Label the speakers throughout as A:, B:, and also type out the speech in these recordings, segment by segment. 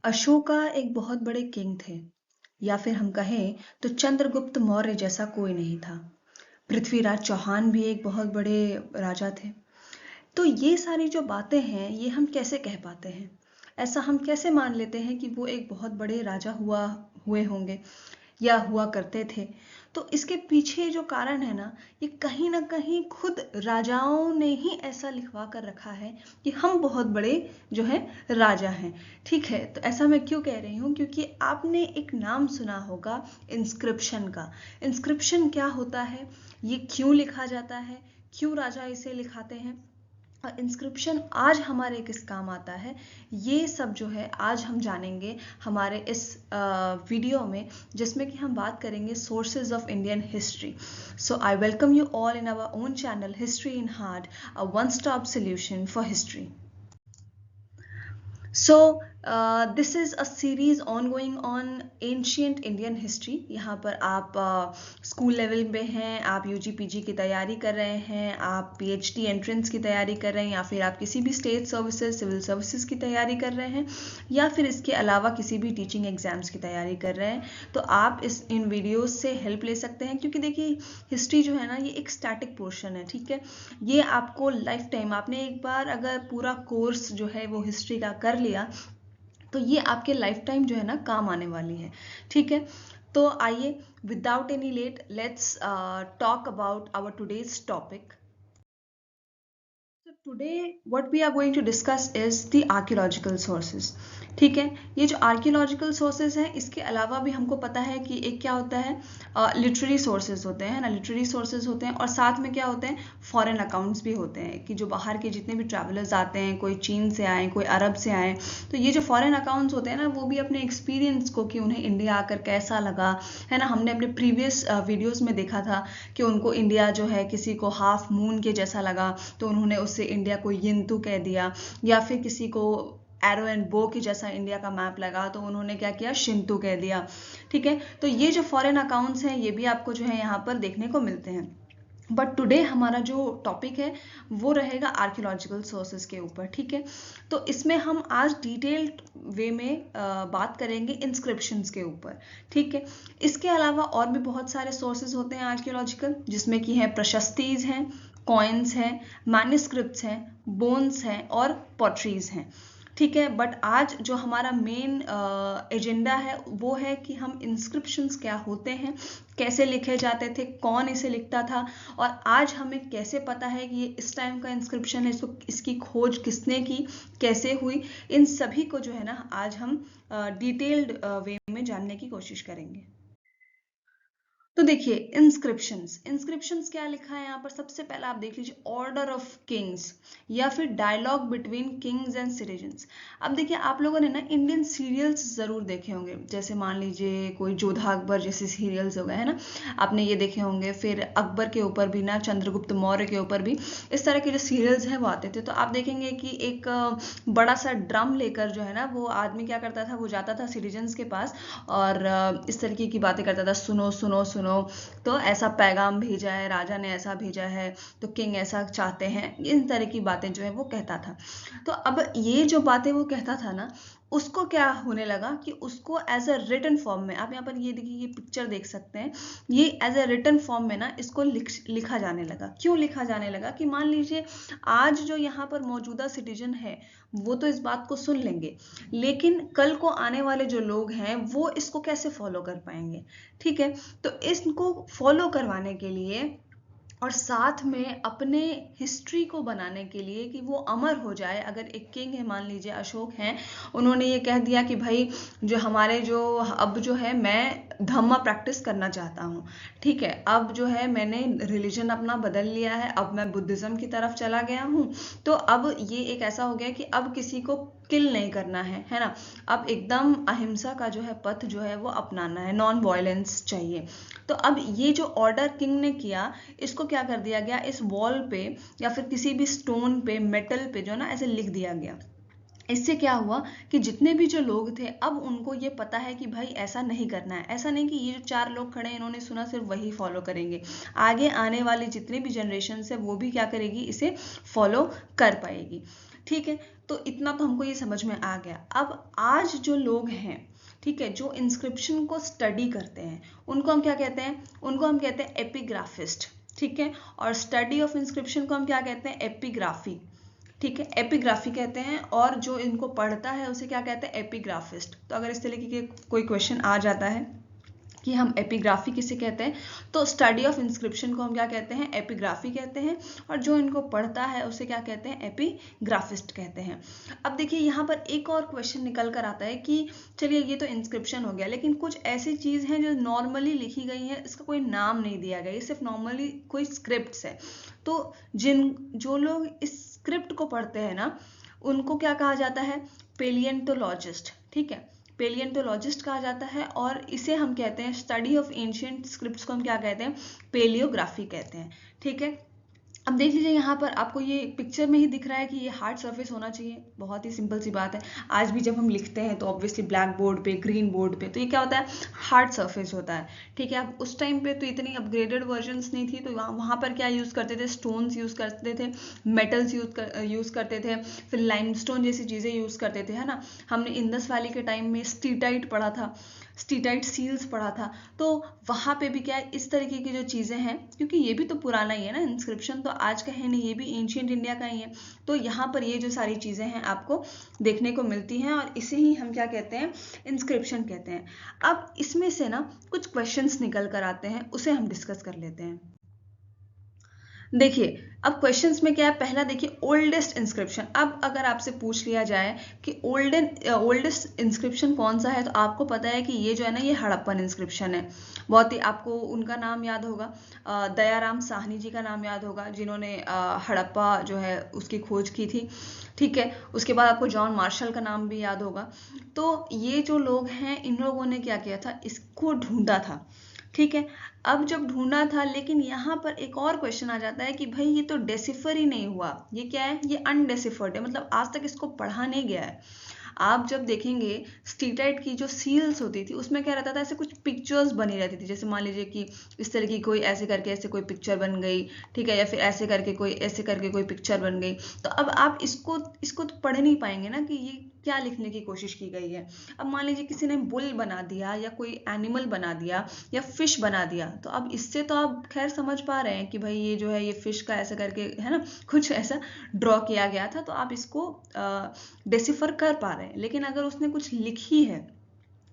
A: अशोका एक बहुत बड़े किंग थे, या फिर हम कहें तो चंद्रगुप्त मौर्य जैसा कोई नहीं था। पृथ्वीराज चौहान भी एक बहुत बड़े राजा थे। तो ये सारी जो बातें हैं, ये हम कैसे कह पाते हैं? ऐसा हम कैसे मान लेते हैं कि वो एक बहुत बड़े राजा हुए होंगे या हुआ करते थे? तो इसके पीछे जो कारण है ना, ये कहीं ना कहीं खुद राजाओं ने ही ऐसा लिखवा कर रखा है कि हम बहुत बड़े जो है राजा हैं। ठीक है, तो ऐसा मैं क्यों कह रही हूँ? क्योंकि आपने एक नाम सुना होगा, इंस्क्रिप्शन का। इंस्क्रिप्शन क्या होता है, ये क्यों लिखा जाता है, क्यों राजा इसे लिखाते हैं, और इंस्क्रिप्शन आज हमारे किस काम आता है, ये सब जो है आज हम जानेंगे हमारे इस वीडियो में, जिसमें कि हम बात करेंगे sources of Indian history. So I welcome you all in our own channel history in heart, a one stop solution for history. So this is a series ongoing on ancient Indian history. यहाँ पर आप school level पे हैं, आप UG PG की तैयारी कर रहे हैं, आप पीएचडी एंट्रेंस की तैयारी कर रहे हैं, या फिर आप किसी भी स्टेट सर्विसेज सिविल सर्विसेज की तैयारी कर रहे हैं, या फिर इसके अलावा किसी भी टीचिंग एग्जाम्स की तैयारी कर रहे हैं, तो आप इन वीडियोज से हेल्प ले सकते हैं। क्योंकि देखिए, हिस्ट्री जो है ना, ये एक स्टैटिक पोर्शन है। ठीक है, ये आपको लाइफ टाइम, आपने एक बार अगर पूरा कोर्स जो है वो हिस्ट्री का कर लिया, तो ये आपके लाइफ टाइम जो है ना काम आने वाली है। ठीक है, तो आइए without any late let's talk about our today's topic. So today what we are going to discuss is the archaeological sources. ठीक है, ये जो आर्कियोलॉजिकल सोर्सेज हैं, इसके अलावा भी हमको पता है कि एक क्या होता है, लिटरेरी सोर्सेज होते हैं ना, लिटरेरी सोर्सेज होते हैं, और साथ में क्या होते हैं, फॉरेन अकाउंट्स भी होते हैं, कि जो बाहर के जितने भी ट्रैवलर्स आते हैं, कोई चीन से आए, कोई अरब से आए, तो ये जो फॉरेन अकाउंट्स होते हैं ना, वो भी अपने एक्सपीरियंस को, कि उन्हें इंडिया आकर कैसा लगा, है ना। हमने अपने प्रीवियस वीडियोज़ में देखा था कि उनको इंडिया जो है, किसी को हाफ मून के जैसा लगा, तो उन्होंने उससे इंडिया को यिंतु कह दिया, या फिर किसी को एरो एंड बो के जैसा इंडिया का मैप लगा, तो उन्होंने क्या किया, शिंतु कह दिया। ठीक है, तो ये जो फॉरेन अकाउंट्स हैं, ये भी आपको जो है यहाँ पर देखने को मिलते हैं। बट टुडे हमारा जो टॉपिक है वो रहेगा आर्कियोलॉजिकल सोर्सेज के ऊपर। ठीक है, तो इसमें हम आज डिटेल्ड वे में बात करेंगे इंस्क्रिप्शंस के ऊपर। ठीक है, इसके अलावा और भी बहुत सारे सोर्सेज होते हैं आर्कियोलॉजिकल, जिसमें कि हैं प्रशस्तीज हैं, कॉइन्स हैं, मैन्युस्क्रिप्ट्स हैं, बोन्स हैं, और पॉटरीज हैं। ठीक है, बट आज जो हमारा मेन एजेंडा है वो है कि हम इंस्क्रिप्शंस क्या होते हैं, कैसे लिखे जाते थे, कौन इसे लिखता था, और आज हमें कैसे पता है कि ये इस टाइम का इंस्क्रिप्शन है, इसकी खोज किसने की, कैसे हुई, इन सभी को जो है ना आज हम डिटेल्ड वे में जानने की कोशिश करेंगे. तो देखिए, इंस्क्रिप्शंस क्या लिखा है यहाँ पर, सबसे पहले आप देख लीजिए, ऑर्डर ऑफ किंग्स, या फिर dialogue between kings and citizens. अब देखिए, आप लोगों ने ना इंडियन सीरियल्स जरूर देखे होंगे, जैसे मान लीजिए कोई जोधा अकबर जैसे सीरियल्स हो गए, है ना, आपने ये देखे होंगे. फिर अकबर के ऊपर भी ना, चंद्रगुप्त मौर्य के ऊपर भी इस तरह के जो सीरियल्स हैं वो आते थे. तो आप देखेंगे कि एक बड़ा सा ड्रम लेकर जो है ना, वो आदमी क्या करता था, वो जाता था सिटीजन्स के पास, और इस तरीके की बातें करता था, सुनो सुनो सुनो, तो ऐसा पैगाम भेजा है, राजा ने ऐसा भेजा है, तो किंग ऐसा चाहते हैं, इन तरह की बातें जो है वो कहता था. तो अब ये जो बातें वो कहता था ना, उसको क्या होने लगा कि उसको एज अ रिटन फॉर्म में, आप यहाँ पर ये देखिए, ये पिक्चर देख सकते हैं, ये एज अ रिटन फॉर्म में ना इसको लिखा जाने लगा. क्यों लिखा जाने लगा? कि मान लीजिए आज जो यहाँ पर मौजूदा सिटीजन है, वो तो इस बात को सुन लेंगे, लेकिन कल को आने वाले जो लोग हैं वो इसको कैसे फॉलो कर पाएंगे. ठीक है, तो इसको फॉलो करवाने के लिए और साथ में अपने हिस्ट्री को बनाने के लिए कि वो अमर हो जाए, अगर एक किंग है, मान लीजिए अशोक हैं, उन्होंने ये कह दिया कि भाई जो हमारे जो अब जो है, मैं धम्म प्रैक्टिस करना चाहता हूँ. ठीक है, अब जो है मैंने रिलीजन अपना बदल लिया है, अब मैं बुद्धिज्म की तरफ चला गया हूँ, तो अब ये एक ऐसा हो गया कि अब किसी को किल नहीं करना है ना, अब एकदम अहिंसा का जो है पथ जो है वो अपनाना है, नॉन वायलेंस चाहिए. तो अब ये जो ऑर्डर किंग ने किया, इसको क्या कर दिया गया, इस वॉल पे या फिर किसी भी स्टोन पे, मेटल पे जो ना ऐसे लिख दिया गया. इससे क्या हुआ कि जितने भी जो लोग थे, अब उनको ये पता है कि भाई ऐसा नहीं करना है. ऐसा नहीं कि ये जो 4 लोग खड़े हैं, इन्होंने सुना सिर्फ वही फॉलो करेंगे, आगे आने वाली जितनी भी जनरेशन है वो भी क्या करेगी, इसे फॉलो कर पाएगी. ठीक है, तो इतना तो हमको ये समझ में आ गया। अब आज जो लोग हैं, ठीक है, जो इंस्क्रिप्शन को स्टडी करते हैं, उनको हम क्या कहते हैं? उनको हम कहते हैं एपिग्राफिस्ट, ठीक है। और स्टडी ऑफ इंस्क्रिप्शन को हम क्या कहते हैं? एपिग्राफी, ठीक है, एपिग्राफी कहते हैं। और जो इनको पढ़ता है उसे क्या कहते हैं? एपिग्राफिस्ट। तो अगर इस तरीके के कोई क्वेश्चन आ जाता है कि हम एपिग्राफी किसे कहते हैं, तो स्टडी ऑफ इंस्क्रिप्शन को हम क्या कहते हैं? एपिग्राफी कहते हैं। और जो इनको पढ़ता है उसे क्या कहते हैं? एपिग्राफिस्ट कहते हैं। अब देखिए यहाँ पर एक और क्वेश्चन निकल कर आता है कि चलिए ये तो इंस्क्रिप्शन हो गया, लेकिन कुछ ऐसी चीज हैं जो नॉर्मली लिखी गई है, इसका कोई नाम नहीं दिया गया, ये सिर्फ नॉर्मली कोई स्क्रिप्ट है। तो जो लोग इस स्क्रिप्ट को पढ़ते हैं ना, उनको क्या कहा जाता है? पेलियंटोलॉजिस्ट, ठीक है, पेलियंटोलॉजिस्ट कहा जाता है। और इसे हम कहते हैं, स्टडी ऑफ एंशिएंट स्क्रिप्ट्स को हम क्या कहते हैं? पेलियोग्राफी कहते हैं, ठीक है। अब देख लीजिए यहाँ पर आपको ये पिक्चर में ही दिख रहा है कि ये हार्ड सरफेस होना चाहिए। बहुत ही सिंपल सी बात है। आज भी जब हम लिखते हैं तो ऑब्वियसली ब्लैक बोर्ड पे, ग्रीन बोर्ड पे, तो ये क्या होता है? हार्ड सरफेस होता है, ठीक है। अब उस टाइम पे तो इतनी अपग्रेडेड वर्जन्स नहीं थी, तो वहाँ पर क्या यूज़ करते थे? स्टोन्स यूज़ करते थे, मेटल्स यूज़ करते थे, फिर लाइमस्टोन जैसी चीज़ें यूज़ करते थे, है ना। हमने इंडस वैली के टाइम में स्टीटाइट पढ़ा था, स्टीटाइट सील्स पढ़ा था। तो वहाँ पे भी क्या है, इस तरीके की जो चीज़ें हैं, क्योंकि ये भी तो पुराना ही है ना, इंस्क्रिप्शन तो आज का है नहीं, ये भी एंशिएंट इंडिया का ही है। तो यहाँ पर ये जो सारी चीज़ें हैं आपको देखने को मिलती हैं, और इसे ही हम क्या कहते हैं? इंस्क्रिप्शन कहते हैं। अब इसमें से ना कुछ क्वेश्चंस निकल कर आते हैं, उसे हम डिस्कस कर लेते हैं। देखिए अब क्वेश्चंस में क्या है, पहला देखिए ओल्डेस्ट इंस्क्रिप्शन। अब अगर आपसे पूछ लिया जाए कि ओल्डेस्ट इंस्क्रिप्शन कौन सा है, तो आपको पता है कि ये जो है ना, ये हड़प्पन इंस्क्रिप्शन है। बहुत ही आपको उनका नाम याद होगा, दयाराम साहनी जी का नाम याद होगा, जिन्होंने हड़प्पा जो है उसकी खोज की थी, ठीक है। उसके बाद आपको जॉन मार्शल का नाम भी याद होगा। तो ये जो लोग हैं, इन लोगों ने क्या किया था? इसको ढूंढा था, ठीक है। अब जब ढूंढा था, लेकिन यहाँ पर एक और क्वेश्चन आ जाता है कि भाई ये तो डेसिफर ही नहीं हुआ, ये क्या है? ये अनडेसिफर्ड है, मतलब आज तक इसको पढ़ा नहीं गया है। आप जब देखेंगे स्टीटाइट की जो सील्स होती थी, उसमें क्या रहता था? ऐसे कुछ पिक्चर्स बनी रहती थी, जैसे मान लीजिए कि इस तरह की कोई ऐसे करके ऐसे कोई पिक्चर बन गई, ठीक है, या फिर ऐसे करके कोई पिक्चर बन गई। तो अब आप इसको तो पढ़ नहीं पाएंगे ना कि ये क्या लिखने की कोशिश की गई है। अब मान लीजिए किसी ने बुल बना दिया, या कोई एनिमल बना दिया, या फिश बना दिया, तो अब इससे तो आप खैर समझ पा रहे हैं कि भाई ये जो है, ये फिश का ऐसा करके है ना, कुछ ऐसा ड्रॉ किया गया था, तो आप इसको डेसिफर कर पा रहे हैं। लेकिन अगर उसने कुछ लिखी है,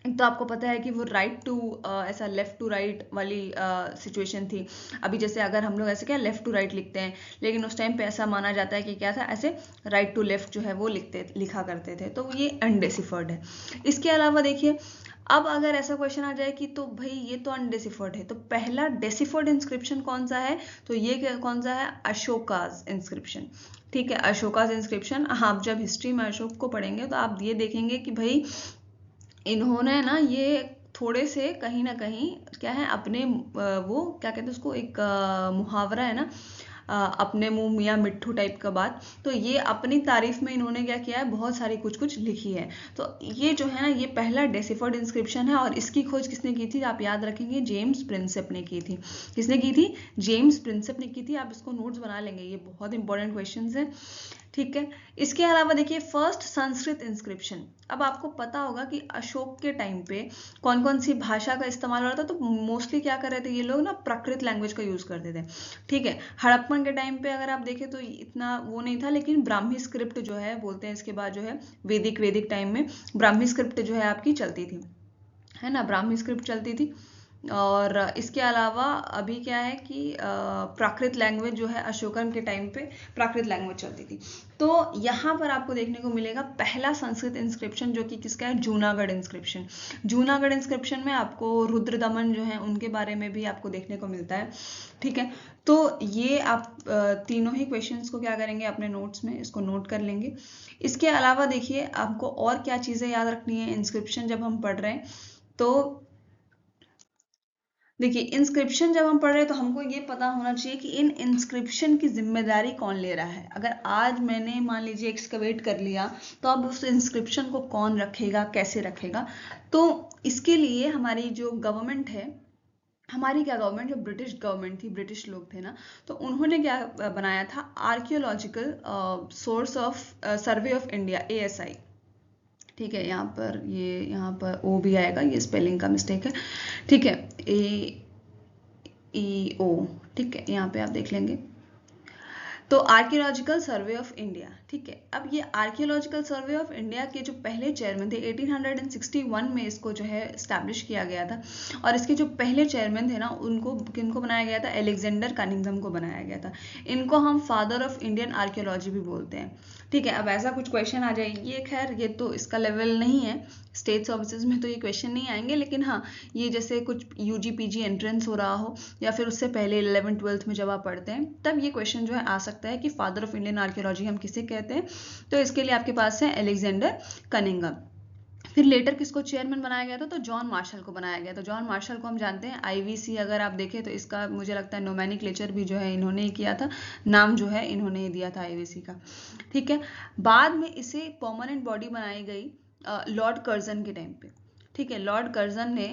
A: तो आपको पता है कि वो राइट टू ऐसा लेफ्ट टू राइट वाली सिचुएशन थी। अभी जैसे अगर हम लोग ऐसे क्या लेफ्ट टू राइट लिखते हैं, लेकिन उस टाइम पे ऐसा माना जाता है कि क्या था, ऐसे राइट टू लेफ्ट जो है वो लिखा करते थे, तो ये अनडेसिफर्ड है। इसके अलावा देखिए, अब अगर ऐसा क्वेश्चन आ जाए कि तो भाई ये तो अनडेसिफर्ड है, तो पहला डेसिफर्ड इंस्क्रिप्शन कौन सा है? तो ये कौन सा है? अशोकाज इंस्क्रिप्शन, ठीक है, अशोकाज इंस्क्रिप्शन। आप जब हिस्ट्री में अशोक को पढ़ेंगे तो आप ये देखेंगे कि भाई इन्होंने ना ये थोड़े से कहीं ना कहीं क्या है, अपने वो क्या कहते हैं उसको, एक मुहावरा है ना, अपने मुंह मियाँ मिट्ठू टाइप का बात। तो ये अपनी तारीफ में इन्होंने क्या किया है, बहुत सारी कुछ कुछ लिखी है। तो ये जो है ना, ये पहला डेसिफर्ड इंस्क्रिप्शन है, और इसकी खोज किसने की थी? आप याद रखेंगे, जेम्स प्रिंसेप ने की थी। किसने की थी? जेम्स प्रिंसेप ने की थी। आप इसको नोट्स बना लेंगे, ये बहुत इंपॉर्टेंट क्वेश्चन है, ठीक है। इसके अलावा देखिए फर्स्ट संस्कृत इंस्क्रिप्शन। अब आपको पता होगा कि अशोक के टाइम पे कौन कौन सी भाषा का इस्तेमाल हो रहा था, तो मोस्टली क्या कर रहे थे ये लोग ना, प्राकृत लैंग्वेज का यूज करते थे, ठीक है। हड़प्पन के टाइम पे अगर आप देखें तो इतना वो नहीं था, लेकिन ब्राह्मी स्क्रिप्ट जो है बोलते हैं, इसके बाद जो है वैदिक टाइम में ब्राह्मी स्क्रिप्ट जो है आपकी चलती थी, है ना, ब्राह्मी स्क्रिप्ट चलती थी। और इसके अलावा अभी क्या है कि प्राकृत लैंग्वेज जो है अशोकन के टाइम पे प्राकृत लैंग्वेज चलती थी। तो यहाँ पर आपको देखने को मिलेगा पहला संस्कृत इंस्क्रिप्शन, जो कि किसका है? जूनागढ़ इंस्क्रिप्शन। जूनागढ़ इंस्क्रिप्शन में आपको रुद्रदमन जो है उनके बारे में भी आपको देखने को मिलता है, ठीक है। तो ये आप तीनों ही क्वेश्चंस को क्या करेंगे, अपने नोट्स में इसको नोट कर लेंगे। इसके अलावा देखिए आपको और क्या चीज़ें याद रखनी है इंस्क्रिप्शन जब हम पढ़ रहे हैं, तो देखिए इंस्क्रिप्शन जब हम पढ़ रहे हैं तो हमको ये पता होना चाहिए कि इन इंस्क्रिप्शन की जिम्मेदारी कौन ले रहा है। अगर आज मैंने मान लीजिए एक्सकवेट कर लिया, तो अब उस इंस्क्रिप्शन को कौन रखेगा, कैसे रखेगा? तो इसके लिए हमारी जो गवर्नमेंट है, हमारी क्या गवर्नमेंट, जो ब्रिटिश गवर्नमेंट थी, ब्रिटिश लोग थे ना, तो उन्होंने क्या बनाया था, archaeological source of survey of India, ASI। ठीक है, यहाँ पर ओ भी आएगा, ये स्पेलिंग का मिस्टेक है। ठीक है, AEO। ठीक है, यहाँ पे आप देख लेंगे। तो आर्कियोलॉजिकल सर्वे ऑफ इंडिया, ठीक है। अब ये आर्कियोलॉजिकल सर्वे ऑफ इंडिया के जो पहले चेयरमैन थे, 1861 में इसको जो है स्टैब्लिश किया गया था। और इसके जो पहले चेयरमैन थे ना, उनको किनको बनाया गया था, एलेक्जेंडर कनिंघम को बनाया गया था। इनको हम फादर ऑफ इंडियन आर्कियोलॉजी भी बोलते हैं। ठीक है, अब ऐसा कुछ क्वेश्चन आ जाए, ये खैर ये तो इसका लेवल नहीं है, स्टेट सर्विसेज में तो ये क्वेश्चन नहीं आएंगे, लेकिन हाँ, ये जैसे कुछ UG PG एंट्रेंस हो रहा हो, या फिर उससे पहले 11th 12th में जब आप पढ़ते हैं, तब ये क्वेश्चन जो है आ सकता है कि फादर ऑफ इंडियन आर्कियोलॉजी हम किसे कहते हैं। तो इसके लिए आपके पास है एलेक्जेंडर कनिंघम। फिर लेटर किसको चेयरमैन बनाया गया था, तो जॉन मार्शल को बनाया गया। तो जॉन मार्शल को हम जानते हैं, IVC अगर आप देखें तो इसका मुझे लगता है नोमेनिक्लेचर भी जो है इन्होंने ही किया था, नाम जो है इन्होंने ही दिया था IVC का। ठीक है, बाद में इसे परमानेंट बॉडी बनाई गई लॉर्ड कर्जन के टाइम पे। ठीक है, लॉर्ड कर्जन ने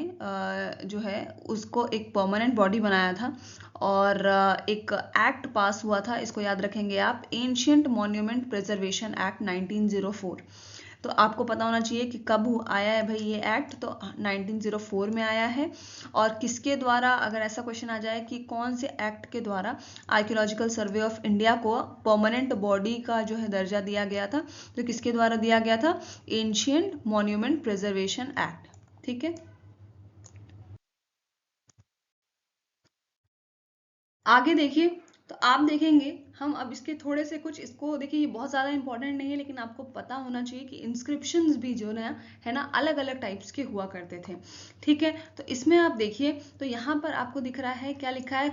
A: जो है उसको एक परमानेंट बॉडी बनाया था, और एक एक्ट पास हुआ था, इसको याद रखेंगे आप, एंशियंट मॉन्यूमेंट प्रिजर्वेशन एक्ट 1904। तो आपको पता होना चाहिए कि कब आया है भाई ये एक्ट, तो 1904 में आया है। और किसके द्वारा, अगर ऐसा क्वेश्चन आ जाए कि कौन से एक्ट के द्वारा आर्कियोलॉजिकल सर्वे ऑफ इंडिया को परमानेंट बॉडी का जो है दर्जा दिया गया था, तो किसके द्वारा दिया गया था, एंशियंट मॉन्यूमेंट प्रिजर्वेशन एक्ट। ठीक है, आगे देखिए, तो आप देखेंगे, हम अब इसके थोड़े से कुछ, इसको देखिए ये बहुत ज़्यादा इंपॉर्टेंट नहीं है, लेकिन आपको पता होना चाहिए कि इंस्क्रिप्शंस भी जो है ना अलग अलग टाइप्स के हुआ करते थे। ठीक है, तो इसमें आप देखिए, तो यहाँ पर आपको दिख रहा है, क्या लिखा है,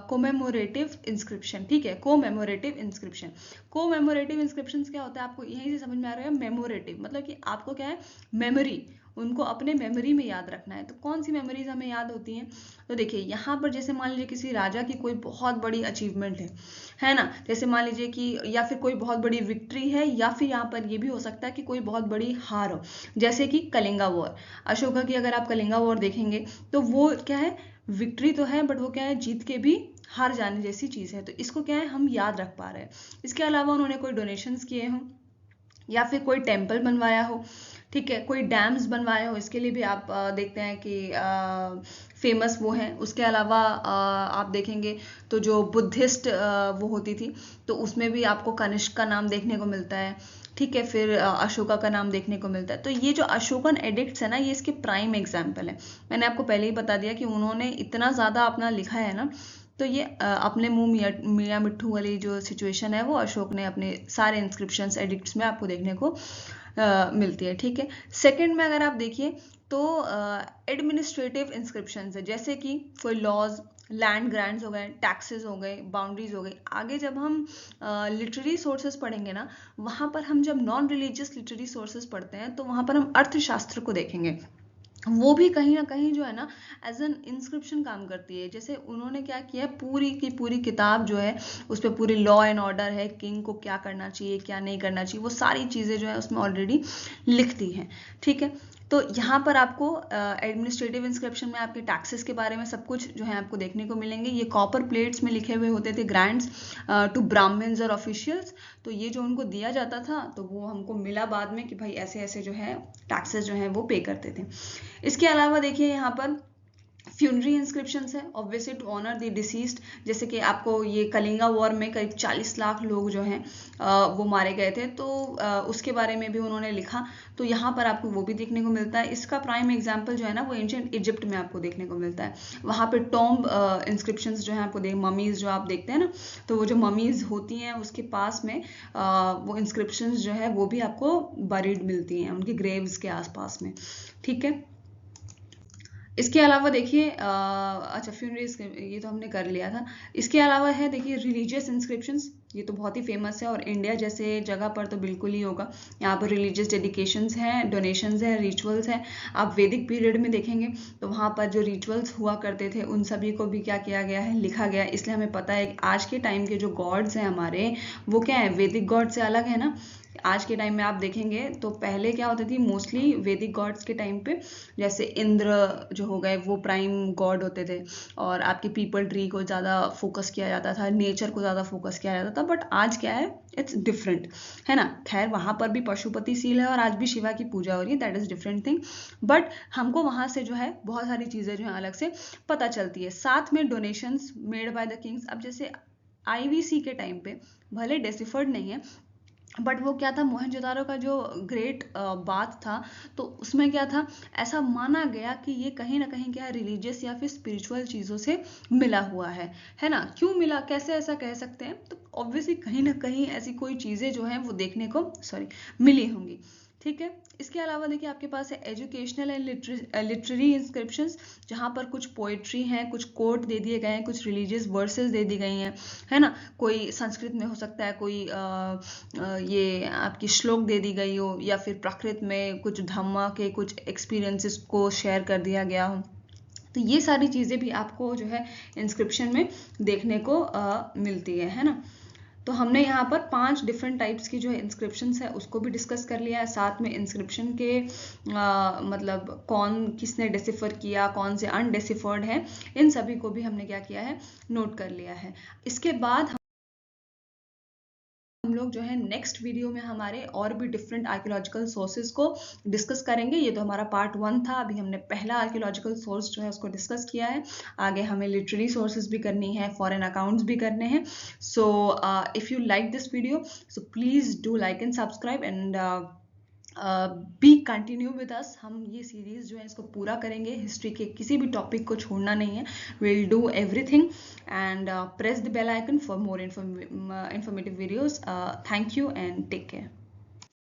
A: कोमेमोरेटिव इंस्क्रिप्शन। ठीक है, कोमेमोरेटिव इंस्क्रिप्शन। कोमेमोरेटिव इंस्क्रिप्शन क्या होता है, आपको यहीं से समझ में आ रहा है, मेमोरेटिव मतलब कि आपको क्या है, मेमोरी, उनको अपने मेमोरी में याद रखना है। तो कौन सी मेमोरीज हमें याद होती हैं, तो देखिए यहाँ पर जैसे मान लीजिए किसी राजा की कोई बहुत बड़ी अचीवमेंट है ना, जैसे मान लीजिए कि, या फिर कोई बहुत बड़ी विक्ट्री है, या फिर यहाँ पर ये भी हो सकता है कि कोई बहुत बड़ी हार हो, जैसे कि कलिंगा वॉर। अशोका की अगर आप कलिंगा वॉर देखेंगे, तो वो क्या है, विक्ट्री तो है, बट वो क्या है, जीत के भी हार जाने जैसी चीज है, तो इसको क्या है, हम याद रख पा रहे हैं। इसके अलावा उन्होंने कोई डोनेशंस किए हों, या फिर कोई टेम्पल बनवाया हो, ठीक है, कोई डैम्स बनवाए हो, इसके लिए भी आप देखते हैं कि फेमस वो हैं। उसके अलावा आप देखेंगे तो जो बुद्धिस्ट वो होती थी, तो उसमें भी आपको कनिष्क का नाम देखने को मिलता है। ठीक है, फिर अशोका का नाम देखने को मिलता है। तो ये जो अशोकन एडिक्ट्स है ना, ये इसके प्राइम एग्जाम्पल है। मैंने आपको पहले ही बता दिया कि उन्होंने इतना ज़्यादा अपना लिखा है ना, तो ये अपने मुंह मियाँ मिट्ठू वाली जो सिचुएशन है, वो अशोक ने अपने सारे इंस्क्रिप्शंस एडिक्ट्स में आपको देखने को मिलती है। ठीक है, सेकंड में अगर आप देखिए, तो एडमिनिस्ट्रेटिव इंस्क्रिप्शंस है, जैसे कि कोई लॉज, लैंड ग्रांट्स हो गए, टैक्सेस हो गए, बाउंड्रीज हो गई। आगे जब हम लिटरेरी सोर्सेज पढ़ेंगे ना, वहाँ पर हम जब नॉन रिलीजियस लिटरेरी सोर्सेज पढ़ते हैं, तो वहाँ पर हम अर्थशास्त्र को देखेंगे। वो भी कहीं ना कहीं जो है ना एज एन इंस्क्रिप्शन काम करती है। जैसे उन्होंने क्या किया, पूरी की पूरी किताब जो है, उस पर पूरी लॉ एंड ऑर्डर है, किंग को क्या करना चाहिए क्या नहीं करना चाहिए, वो सारी चीज़ें जो है उसमें ऑलरेडी लिख दी हैं। ठीक है, तो यहाँ पर आपको एडमिनिस्ट्रेटिव इंस्क्रिप्शन में आपके टैक्सेस के बारे में सब कुछ जो है आपको देखने को मिलेंगे। ये कॉपर प्लेट्स में लिखे हुए होते थे, ग्रांट्स टू ब्राह्मण्स और ऑफिशियल्स। तो ये जो उनको दिया जाता था, तो वो हमको मिला बाद में कि भाई ऐसे ऐसे जो है टैक्सेस जो है वो पे करते थे। इसके अलावा देखिए यहाँ पर फ्यूनरी इंस्क्रिप्शन है, obviously to honour the deceased. जैसे कि आपको ये कलिंगा वॉर में करीब 40 लाख लोग जो हैं वो मारे गए थे, तो उसके बारे में भी उन्होंने लिखा। तो यहाँ पर आपको वो भी देखने को मिलता है। इसका प्राइम एग्जाम्पल जो है ना, वो एंशिएंट इजिप्ट में आपको देखने को मिलता है। वहाँ पे टॉम्ब इंस्क्रिप्शंस जो है आपको ममीज जो आप देखते हैं ना, तो वो जो ममीज होती हैं उसके पास में वो इंस्क्रिप्शंस जो है वो भी आपको बरीड मिलती हैं उनके ग्रेव्स के आसपास में। ठीक है, इसके अलावा देखिए अच्छा फ्यूनरी ये तो हमने कर लिया था। इसके अलावा है देखिए रिलीजियस इंस्क्रिप्शंस, ये तो बहुत ही फेमस है, और इंडिया जैसे जगह पर तो बिल्कुल ही होगा। यहाँ पर रिलीजियस डेडिकेशंस हैं, डोनेशंस हैं, रिचुअल्स हैं। आप वैदिक पीरियड में देखेंगे तो वहाँ पर जो रिचुअल्स हुआ करते थे उन सभी को भी क्या किया गया है, लिखा गया है। इसलिए हमें पता है कि आज के टाइम के जो गॉड्स हैं हमारे, वो क्या है, वैदिक गॉड से अलग है ना। आज के टाइम में आप देखेंगे तो पहले क्या होती थी, मोस्टली वैदिक गॉड्स के टाइम पे जैसे इंद्र जो हो गए वो प्राइम गॉड होते थे, और आपके पीपल ट्री को ज़्यादा फोकस किया जाता था, नेचर को ज़्यादा फोकस किया जाता था। बट आज क्या है, इट्स डिफरेंट, है ना। खैर वहाँ पर भी पशुपति सील है और आज भी शिवा की पूजा हो रही है, that is different thing. But हमको वहाँ से जो है बहुत सारी चीज़ें जो है अलग से पता चलती है। साथ में donations made by the Kings. अब जैसे आईवीसी के टाइम पे भले डेसिफर्ड नहीं है, बट वो क्या था, मोहनजोदारो का जो ग्रेट बात था, तो उसमें क्या था, ऐसा माना गया कि ये कहीं ना कहीं क्या है, रिलीजियस या फिर स्पिरिचुअल चीज़ों से मिला हुआ है ना। क्यों मिला, कैसे ऐसा कह सकते हैं, तो ऑब्वियसली कहीं ना कहीं ऐसी कोई चीज़ें जो हैं वो देखने को मिली होंगी। ठीक है, इसके अलावा देखिए आपके पास है एजुकेशनल एंड लिटरेरी इंस्क्रिप्शंस, जहाँ पर कुछ पोएट्री हैं, कुछ कोट दे दिए गए हैं, कुछ रिलीजियस वर्सेस दे दी गई हैं, है ना। कोई संस्कृत में हो सकता है, कोई ये आपकी श्लोक दे दी गई हो, या फिर प्राकृत में कुछ धम्मा के कुछ एक्सपीरियंसेस को शेयर कर दिया गया हो। तो ये सारी चीज़ें भी आपको जो है इंस्क्रिप्शन में देखने को मिलती है ना। तो हमने यहाँ पर 5 डिफरेंट टाइप्स की जो है इंस्क्रिप्शंस है उसको भी डिस्कस कर लिया है। साथ में इंस्क्रिप्शन के मतलब कौन किसने डेसिफर किया, कौन से अनडेसिफर्ड है, इन सभी को भी हमने क्या किया है, नोट कर लिया है। इसके बाद हम लोग जो है नेक्स्ट वीडियो में हमारे और भी डिफरेंट आर्कियोलॉजिकल सोर्सेज को डिस्कस करेंगे। ये तो हमारा पार्ट 1 था, अभी हमने पहला आर्कियोलॉजिकल सोर्स जो है उसको डिस्कस किया है। आगे हमें लिटरेरी सोर्सेज भी करनी है, फॉरेन अकाउंट्स भी करने हैं। So if you like this video, so please do like and subscribe and B continue with us. हम ये सीरीज जो है इसको पूरा करेंगे, हिस्ट्री के किसी भी टॉपिक को छोड़ना नहीं है। Will do everything and press the bell icon for more informative videos. Thank you and take care.